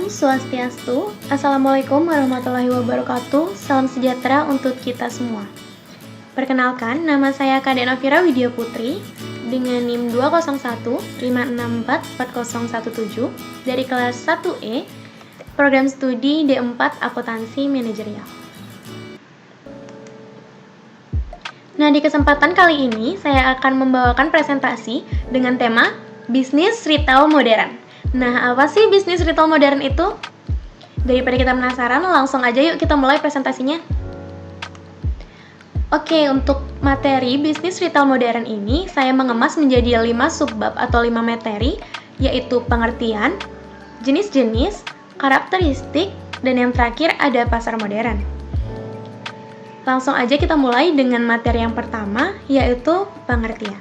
Swastiastu. Assalamualaikum warahmatullahi wabarakatuh. Salam sejahtera untuk kita semua. Perkenalkan, nama saya Kak Novira Widya Putri dengan NIM 20156644017 dari kelas 1E, Program Studi D4 Akuntansi Manajerial. Nah, di kesempatan kali ini saya akan membawakan presentasi dengan tema Bisnis Retail Modern. Nah, apa sih bisnis retail modern itu? Daripada kita penasaran, langsung aja yuk kita mulai presentasinya. Oke, untuk materi bisnis retail modern ini, saya mengemas menjadi 5 subbab atau 5 materi, yaitu pengertian, jenis-jenis, karakteristik, dan yang terakhir ada pasar modern. Langsung aja kita mulai dengan materi yang pertama, yaitu pengertian.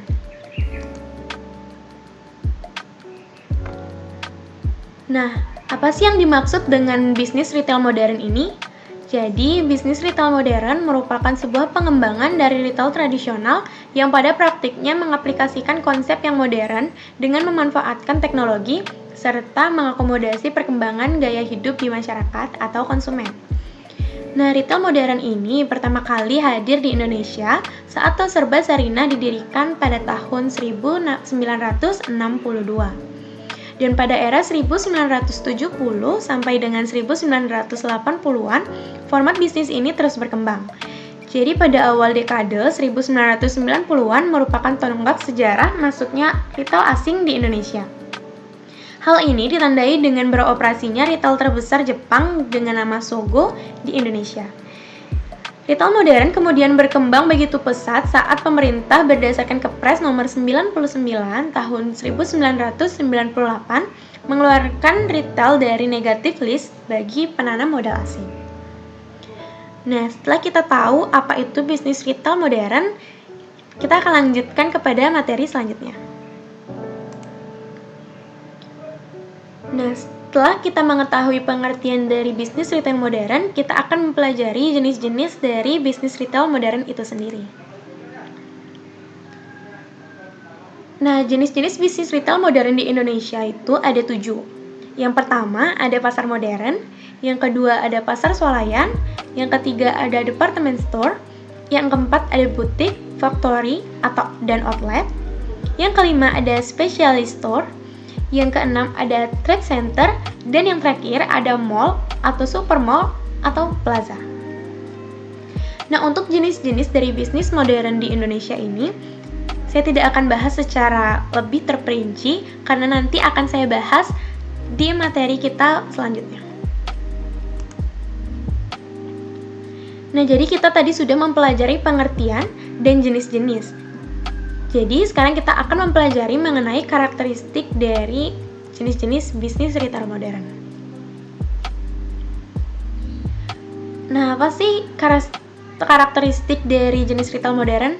Nah, apa sih yang dimaksud dengan bisnis retail modern ini? Jadi, bisnis retail modern merupakan sebuah pengembangan dari retail tradisional yang pada praktiknya mengaplikasikan konsep yang modern dengan memanfaatkan teknologi serta mengakomodasi perkembangan gaya hidup di masyarakat atau konsumen. Nah, retail modern ini pertama kali hadir di Indonesia saat tol serba Sarinah didirikan pada tahun 1962. Dan pada era 1970 sampai dengan 1980-an, format bisnis ini terus berkembang. Jadi pada awal dekade 1990-an merupakan tonggak sejarah masuknya retail asing di Indonesia. Hal ini ditandai dengan beroperasinya retail terbesar Jepang dengan nama Sogo di Indonesia. Retail modern kemudian berkembang begitu pesat saat pemerintah berdasarkan Kepres nomor 99 tahun 1998 mengeluarkan retail dari negative list bagi penanam modal asing. Nah, setelah kita tahu apa itu bisnis retail modern, kita akan lanjutkan kepada materi selanjutnya. Nah, setelah kita mengetahui pengertian dari bisnis retail modern, kita akan mempelajari jenis-jenis dari bisnis retail modern itu sendiri. Nah, jenis-jenis bisnis retail modern di Indonesia itu ada 7. Yang pertama ada pasar modern, yang kedua ada pasar swalayan, yang ketiga ada department store, yang keempat ada butik, factory, dan outlet, yang kelima ada specialist store, yang keenam ada trade center, dan yang terakhir ada mall atau supermall atau plaza. Nah, untuk jenis-jenis dari bisnis modern di Indonesia ini, saya tidak akan bahas secara lebih terperinci karena nanti akan saya bahas di materi kita selanjutnya. Nah, jadi kita tadi sudah mempelajari pengertian dan jenis-jenis. Jadi, sekarang kita akan mempelajari mengenai karakteristik dari jenis-jenis bisnis retail modern. Nah, apa sih karakteristik dari jenis retail modern?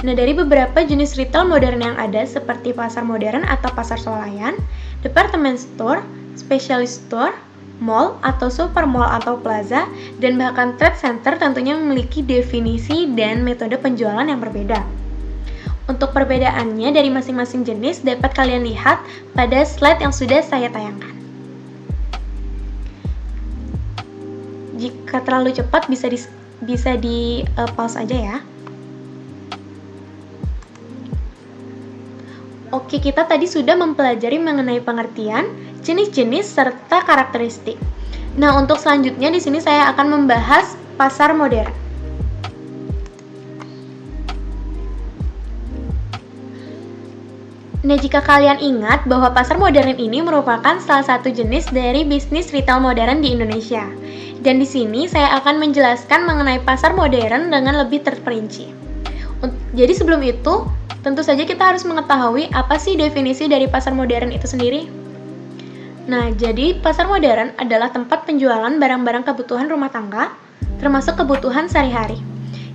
Nah, dari beberapa jenis retail modern yang ada seperti pasar modern atau pasar swalayan, department store, specialist store, mall atau supermall atau plaza, dan bahkan trade center tentunya memiliki definisi dan metode penjualan yang berbeda. Untuk perbedaannya dari masing-masing jenis dapat kalian lihat pada slide yang sudah saya tayangkan. Jika terlalu cepat bisa di pause aja ya. Oke, kita tadi sudah mempelajari mengenai pengertian, jenis-jenis serta karakteristik. Nah, untuk selanjutnya di sini saya akan membahas pasar modern. Nah, jika kalian ingat bahwa pasar modern ini merupakan salah satu jenis dari bisnis retail modern di Indonesia. Dan di sini saya akan menjelaskan mengenai pasar modern dengan lebih terperinci. Jadi sebelum itu, tentu saja kita harus mengetahui apa sih definisi dari pasar modern itu sendiri. Nah, jadi pasar modern adalah tempat penjualan barang-barang kebutuhan rumah tangga, termasuk kebutuhan sehari-hari,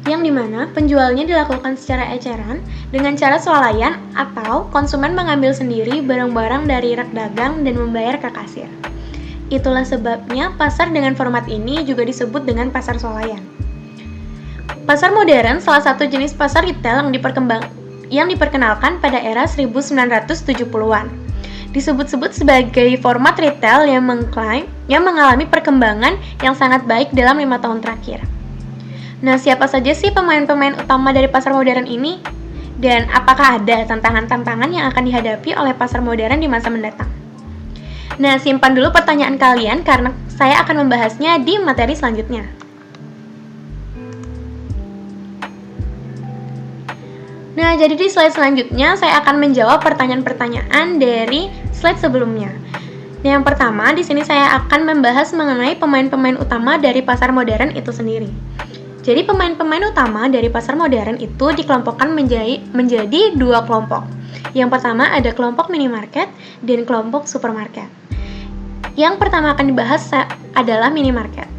yang dimana penjualnya dilakukan secara eceran dengan cara swalayan atau konsumen mengambil sendiri barang-barang dari rak dagang dan membayar ke kasir. Itulah sebabnya pasar dengan format ini juga disebut dengan pasar swalayan. Pasar modern salah satu jenis pasar retail yang diperkenalkan pada era 1970-an. disebut-sebut sebagai format retail yang mengalami perkembangan yang sangat baik dalam 5 tahun terakhir. Nah, siapa saja sih pemain-pemain utama dari pasar modern ini? Dan apakah ada tantangan-tantangan yang akan dihadapi oleh pasar modern di masa mendatang? Nah, simpan dulu pertanyaan kalian karena saya akan membahasnya di materi selanjutnya. Nah, jadi di slide selanjutnya saya akan menjawab pertanyaan-pertanyaan dari slide sebelumnya. Nah, yang pertama, di sini saya akan membahas mengenai pemain-pemain utama dari pasar modern itu sendiri. Jadi, pemain-pemain utama dari pasar modern itu dikelompokkan menjadi 2 kelompok. Yang pertama ada kelompok minimarket dan kelompok supermarket. Yang pertama akan dibahas adalah minimarket.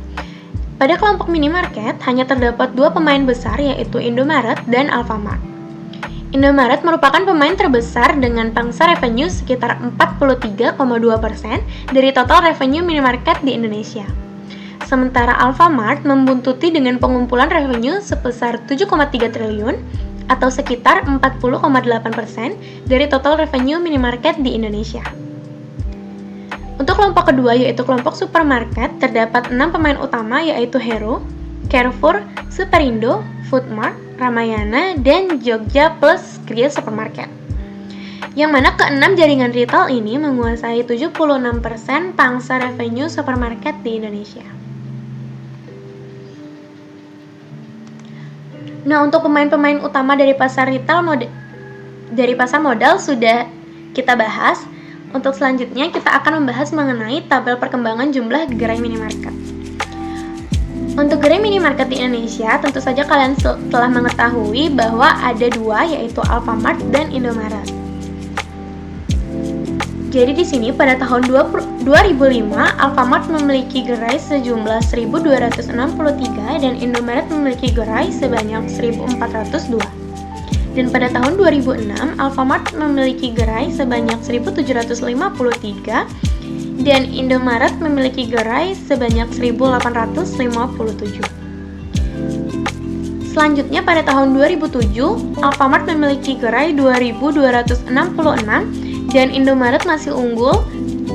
Pada kelompok minimarket hanya terdapat 2 pemain besar, yaitu Indomaret dan Alfamart. Indomaret merupakan pemain terbesar dengan pangsa revenue sekitar 43,2% dari total revenue minimarket di Indonesia. Sementara Alfamart membuntuti dengan pengumpulan revenue sebesar 7,3 triliun atau sekitar 40,8% dari total revenue minimarket di Indonesia. Untuk kelompok kedua yaitu kelompok supermarket, terdapat 6 pemain utama yaitu Hero, Carrefour, Superindo, Foodmart, Ramayana, dan Jogja Plus Grill Supermarket. Yang mana ke-6 jaringan retail ini menguasai 76% pangsa revenue supermarket di Indonesia. Nah, untuk pemain-pemain utama dari pasar modal sudah kita bahas. Untuk selanjutnya kita akan membahas mengenai tabel perkembangan jumlah gerai minimarket. Untuk gerai minimarket di Indonesia, tentu saja kalian telah mengetahui bahwa ada 2 yaitu Alfamart dan Indomaret. Jadi di sini pada tahun 2005, Alfamart memiliki gerai sejumlah 1.263 dan Indomaret memiliki gerai sebanyak 1.402. Dan pada tahun 2006, Alfamart memiliki gerai sebanyak 1.753 dan Indomaret memiliki gerai sebanyak 1.857. Selanjutnya pada tahun 2007, Alfamart memiliki gerai 2.266 dan Indomaret masih unggul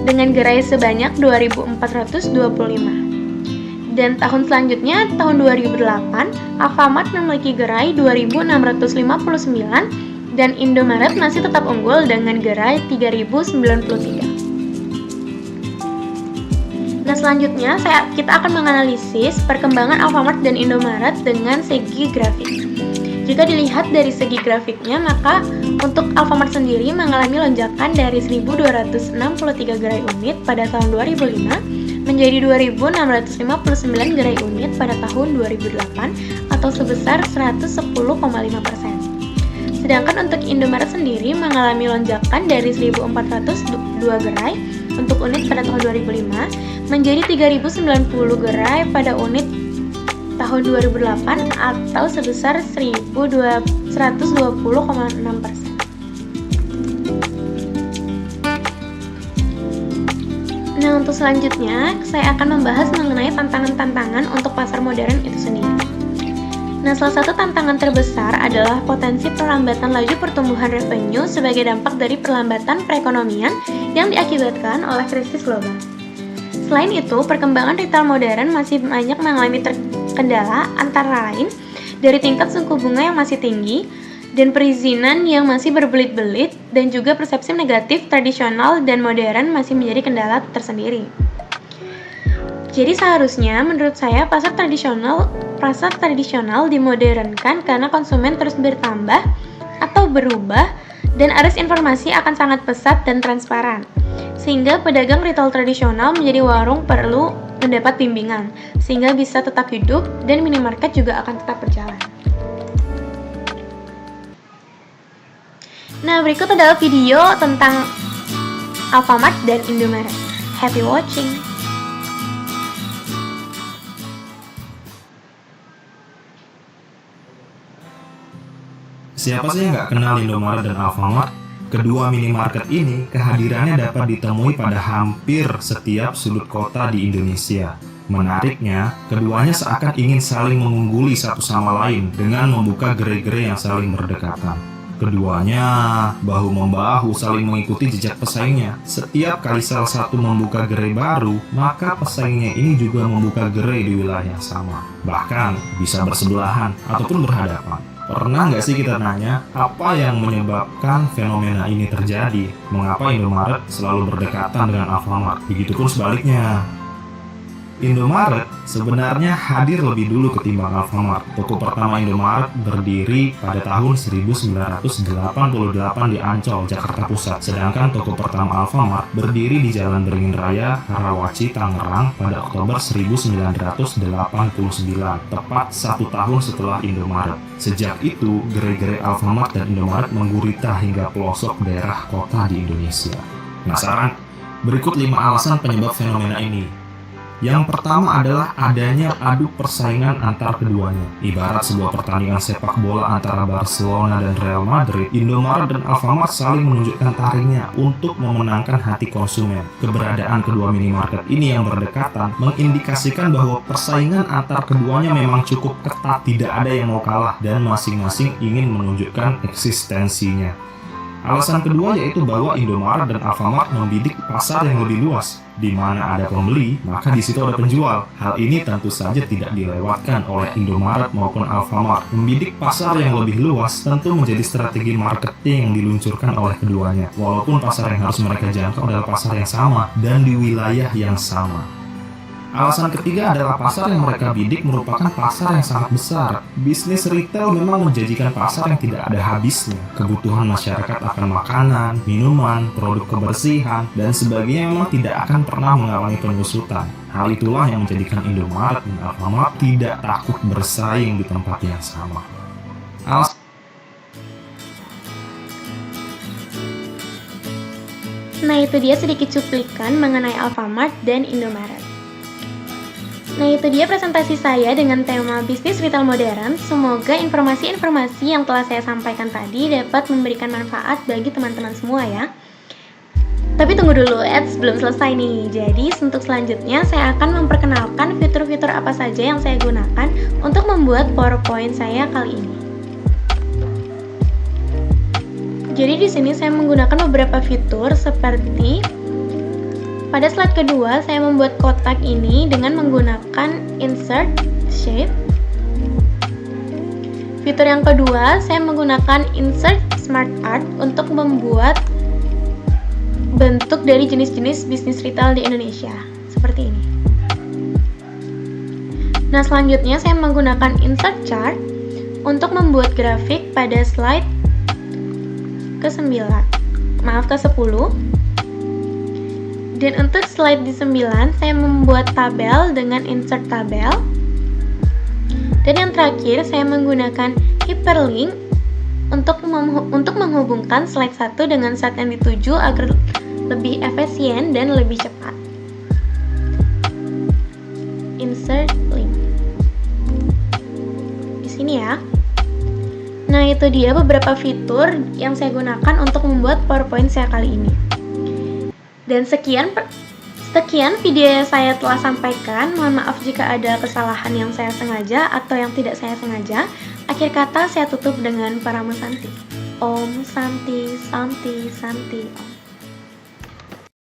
dengan gerai sebanyak 2.425. Dan tahun selanjutnya, tahun 2008, Alfamart memiliki gerai 2.659 dan Indomaret masih tetap unggul dengan gerai 3.093. Nah, selanjutnya kita akan menganalisis perkembangan Alfamart dan Indomaret dengan segi grafik. Jika dilihat dari segi grafiknya, maka untuk Alfamart sendiri mengalami lonjakan dari 1.263 gerai unit pada tahun 2005 menjadi 2.659 gerai unit pada tahun 2008 atau sebesar 110,5%. Sedangkan untuk Indomaret sendiri mengalami lonjakan dari 1.402 gerai untuk unit pada tahun 2005 menjadi 3.090 gerai pada unit tahun 2008 atau sebesar 120,6%. Nah, untuk selanjutnya saya akan membahas mengenai tantangan-tantangan untuk pasar modern itu sendiri. Nah, salah satu tantangan terbesar adalah potensi perlambatan laju pertumbuhan revenue sebagai dampak dari perlambatan perekonomian yang diakibatkan oleh krisis global. Selain itu, perkembangan retail modern masih banyak mengalami kendala antara lain dari tingkat suku bunga yang masih tinggi dan perizinan yang masih berbelit-belit dan juga persepsi negatif tradisional dan modern masih menjadi kendala tersendiri. Jadi seharusnya menurut saya pasar tradisional dimodernkan karena konsumen terus bertambah atau berubah dan arus informasi akan sangat pesat dan transparan. Sehingga pedagang retail tradisional menjadi warung perlu mendapat bimbingan sehingga bisa tetap hidup dan minimarket juga akan tetap berjalan. Nah, berikut adalah video tentang Alfamart dan Indomaret. Happy watching! Siapa sih yang nggak kenal Indomaret dan Alfamart? Kedua minimarket ini kehadirannya dapat ditemui pada hampir setiap sudut kota di Indonesia. Menariknya, keduanya seakan ingin saling mengungguli satu sama lain dengan membuka gerai-gerai yang saling berdekatan. Keduanya bahu-membahu saling mengikuti jejak pesaingnya. Setiap kali salah satu membuka gerai baru, maka pesaingnya ini juga membuka gerai di wilayah yang sama. Bahkan bisa bersebelahan ataupun berhadapan. Pernah nggak sih kita nanya, apa yang menyebabkan fenomena ini terjadi? Mengapa Indomaret selalu berdekatan dengan Alfamart? Begitupun sebaliknya. Indomaret sebenarnya hadir lebih dulu ketimbang Alfamart. Toko pertama Indomaret berdiri pada tahun 1988 di Ancol, Jakarta Pusat. Sedangkan toko pertama Alfamart berdiri di Jalan Beringin Raya, Karawaci, Tangerang pada Oktober 1989, tepat 1 tahun setelah Indomaret. Sejak itu, gerai-gerai Alfamart dan Indomaret menggurita hingga pelosok daerah kota di Indonesia. Penasaran? Berikut 5 alasan penyebab fenomena ini. Yang pertama adalah adanya adu persaingan antar keduanya. Ibarat sebuah pertandingan sepak bola antara Barcelona dan Real Madrid, Indomaret dan Alfamart saling menunjukkan taringnya untuk memenangkan hati konsumen. Keberadaan kedua minimarket ini yang berdekatan mengindikasikan bahwa persaingan antar keduanya memang cukup ketat, tidak ada yang mau kalah, dan masing-masing ingin menunjukkan eksistensinya. Alasan kedua yaitu bahwa Indomaret dan Alfamart membidik pasar yang lebih luas. Di mana ada pembeli, maka di situ ada penjual. Hal ini tentu saja tidak dilewatkan oleh Indomaret maupun Alfamart. Membidik pasar yang lebih luas tentu menjadi strategi marketing yang diluncurkan oleh keduanya. Walaupun pasar yang harus mereka jangkau adalah pasar yang sama dan di wilayah yang sama. Alasan ketiga adalah pasar yang mereka bidik merupakan pasar yang sangat besar. Bisnis retail memang menjanjikan pasar yang tidak ada habisnya. Kebutuhan masyarakat akan makanan, minuman, produk kebersihan, dan sebagainya memang tidak akan pernah mengalami penyusutan. Hal itulah yang menjadikan Indomaret dan Alfamart tidak takut bersaing di tempat yang sama. Nah, itu dia sedikit cuplikan mengenai Alfamart dan Indomaret. Nah, itu dia presentasi saya dengan tema bisnis retail modern. Semoga informasi-informasi yang telah saya sampaikan tadi dapat memberikan manfaat bagi teman-teman semua ya. Tapi tunggu dulu, belum selesai nih. Jadi untuk selanjutnya saya akan memperkenalkan fitur-fitur apa saja yang saya gunakan untuk membuat PowerPoint saya kali ini. Jadi di sini saya menggunakan beberapa fitur seperti pada slide kedua, saya membuat kotak ini dengan menggunakan insert shape. Fitur yang kedua, saya menggunakan insert smart art untuk membuat bentuk dari jenis-jenis bisnis retail di Indonesia, seperti ini. Nah, selanjutnya saya menggunakan insert chart untuk membuat grafik pada slide ke-10. Dan untuk slide di 9, saya membuat tabel dengan insert tabel. Dan yang terakhir, saya menggunakan hyperlink untuk menghubungkan slide 1 dengan slide yang dituju agar lebih efisien dan lebih cepat. Insert link. Di sini ya. Nah, itu dia beberapa fitur yang saya gunakan untuk membuat PowerPoint saya kali ini. Dan sekian video yang saya telah sampaikan. Mohon maaf jika ada kesalahan yang saya sengaja atau yang tidak saya sengaja. Akhir kata saya tutup dengan Parama Santi. Om Santi Santi Santi Om.